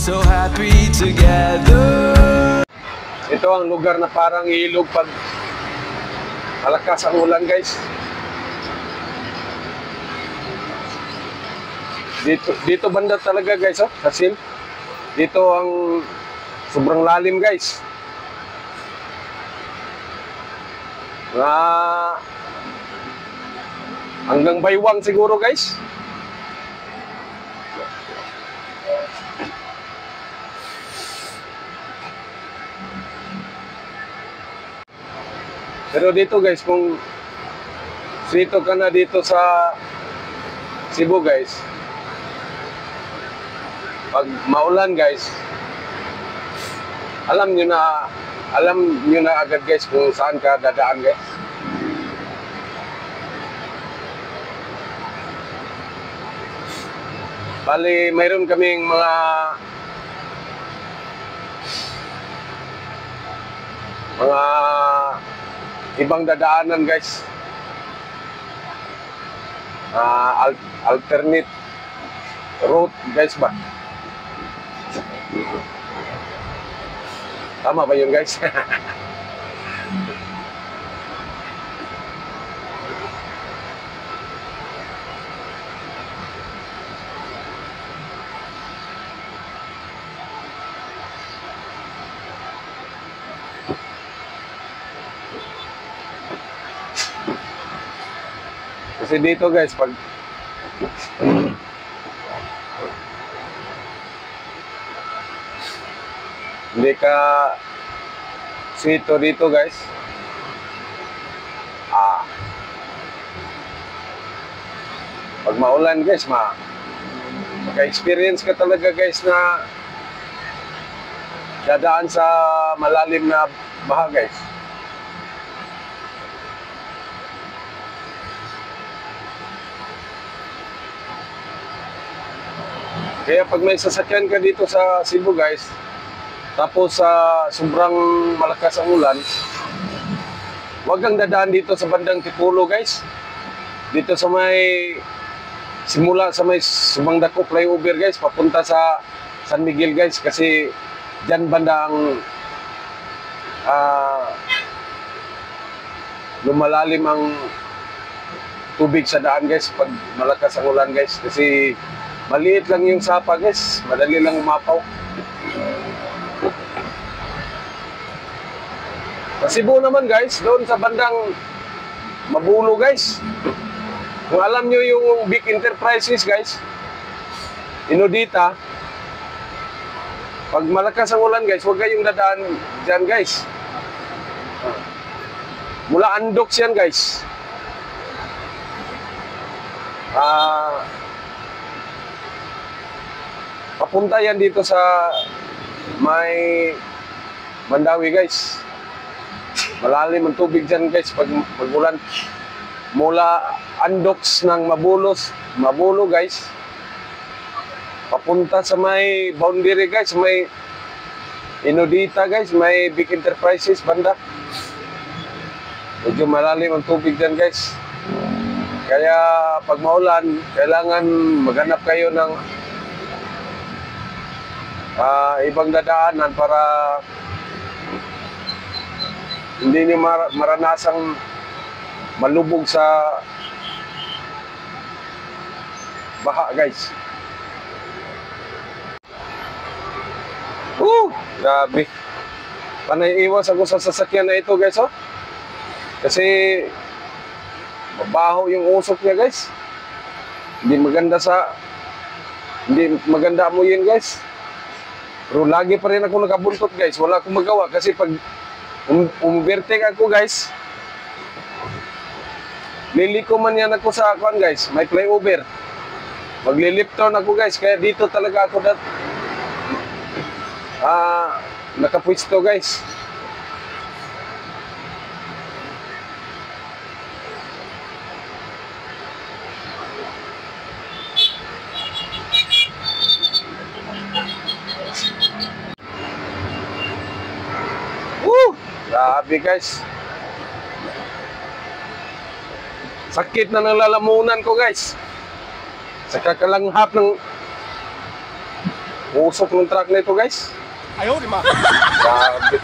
so happy together. Ito ang lugar na parang ilog pag malakas ang ulan, guys. Dito banda talaga, guys, oh, sa sil. Dito ang sobrang lalim, guys. Hanggang baywang siguro, guys. Pero dito, guys, kung dito ka na dito sa Cebu, guys, pag maulan, guys, alam nyo na agad, guys, kung saan ka dadaan, guys. Bali, mayroon kaming mga ibang dadaanan, guys. Alternate route, guys, ba? Tama ba yun, guys? Kasi dito, guys, pag hindi ka sito dito, guys, pag maulan, guys, maka-experience ka talaga, guys, na dadaan sa malalim na baha, guys. Kaya pag may sasakyan ka dito sa Cebu, guys, tapos sobrang malakas ang ulan, huwag kang dadaan dito sa bandang Tipulo, guys. Dito sa simula sa may Sumangdako flyover, guys, papunta sa San Miguel, guys, kasi dyan banda ang lumalalim ang tubig sa daan, guys, pag malakas ang ulan, guys, kasi maliit lang yung sapa, guys, madali lang umapaw. Sa Cebu naman, guys, doon sa bandang Mabulo, guys, kung alam nyo yung Big Enterprises, guys, Inudita, pag malakas ang ulan, guys, huwag kayong dadaan dyan, guys. Mula Andox yan, guys. Papunta yan dito sa may Mandawi, guys. Malalim ang tubig dyan, guys, pag ulan. Mula Andox ng Mabulo, guys, papunta sa may boundary, guys, may Inudita, guys, may Big Enterprises banda. Medyo malalim ang tubig dyan, guys. Kaya pag maulan, kailangan maghanap kayo ng ibang dadaanan para hindi niyo maranasang malubog sa baha, guys. Grabe. Panay iwas ako sa sasakyan na ito, guys, oh. Kasi mabaho yung usok niya, guys. Hindi maganda mo yun, guys. Pero lagi pa rin ako nakabuntot, guys. Wala akong magawa kasi pag umberting ako, guys, liliko man yan ako sa akuan, guys. May flyover. Maglilip turn ako, guys. Kaya dito talaga ako nakapwisto, guys. Grabe, guys. Sakit na ng lalamunan ko, guys. Sa kakalanghap ng Usok ng truck na ito, guys. Grabe.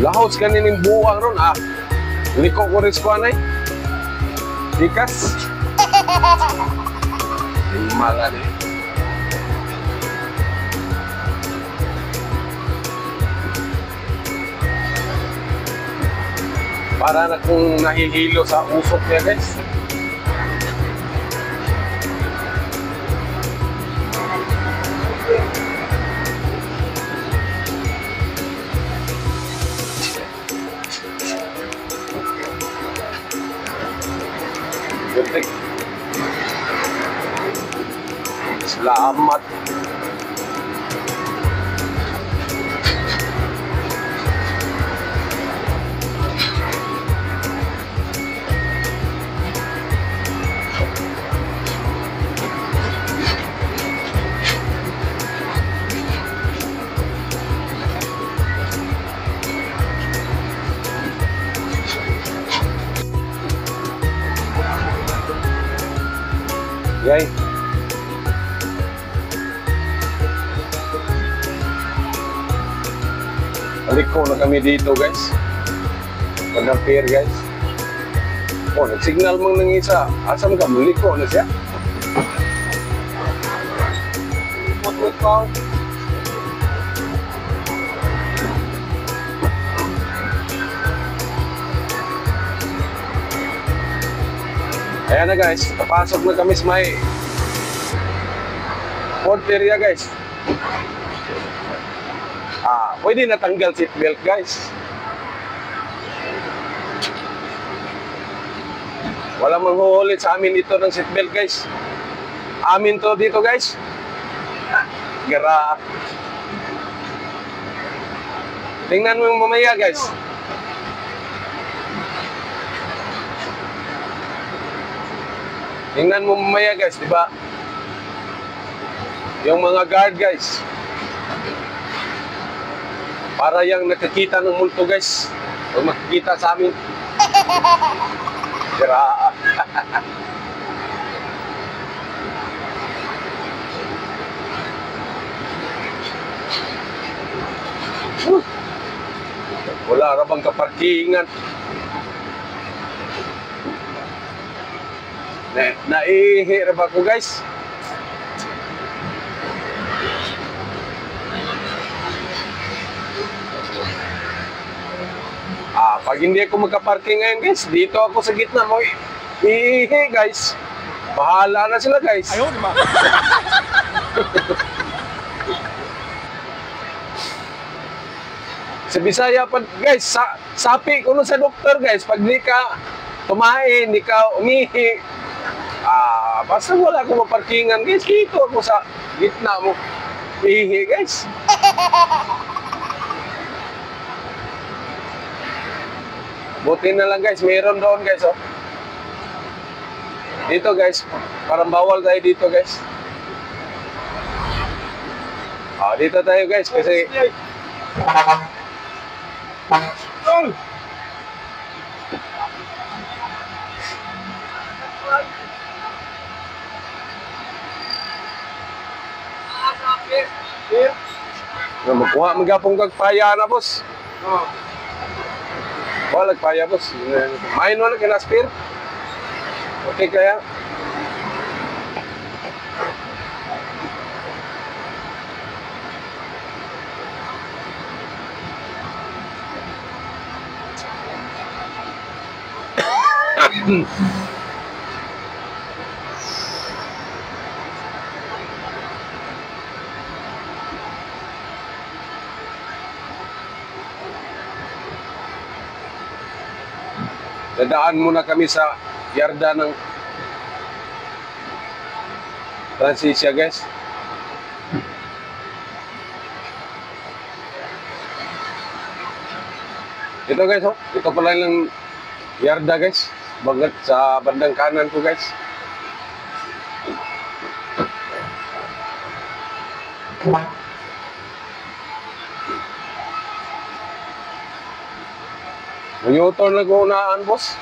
Lahos kanining buwang ron, ah. Liko ko rin ko anay. Dikas. Malan eh. Para na kung nahihilo sa usok niya, guys. Gutik. Selamat. Yay. Liko na kami dito, guys. Pag-appear, guys. Oh, nag-signal mong nang isa. Asam ka, liko na siya. What call? Ayan na, guys, napasok na kami sa may port area, guys. Pwede natanggal seatbelt, guys. Walang manghuhulit sa amin dito ng seatbelt, guys. Amin to dito, guys. Gara. Tingnan mo yung mamaya, guys. Tingnan mo mamaya, guys, di ba? Yung mga guard, guys. Para yung nakikita ng multo, guys. O makikita sa amin. Sira. Wala ra bang kaparkingan? Naihi ra ba ko, guys? Pag hindi ako magka-parking ngayon, guys, dito ako sa gitna mo. Ihi, guys. Bahala na sila, guys. Ayaw, di ba? Sa Bisaya pa, guys, sapi ko nun sa doktor, guys. Pag di ka tumain, di ka umihi, basta wala akong maparkingan, guys. Dito ako sa gitna mo. Ihi, guys. Buti na lang, guys, mayroon doon, guys, oh. Dito, guys, parang bawal tayo dito, guys. Dito tayo, guys, kasi magkuha magapong kagpaya na, boss. Wala kaya, boss. Main mo na kinaspir. Okay kaya? Dadaan muna kami sa yarda ng Transisia, guys. Ito guys, oh. Ito pala yung yarda, guys. Bagat sa bandang kanan ko, guys. Mag-u-turn na ko unaan, boss.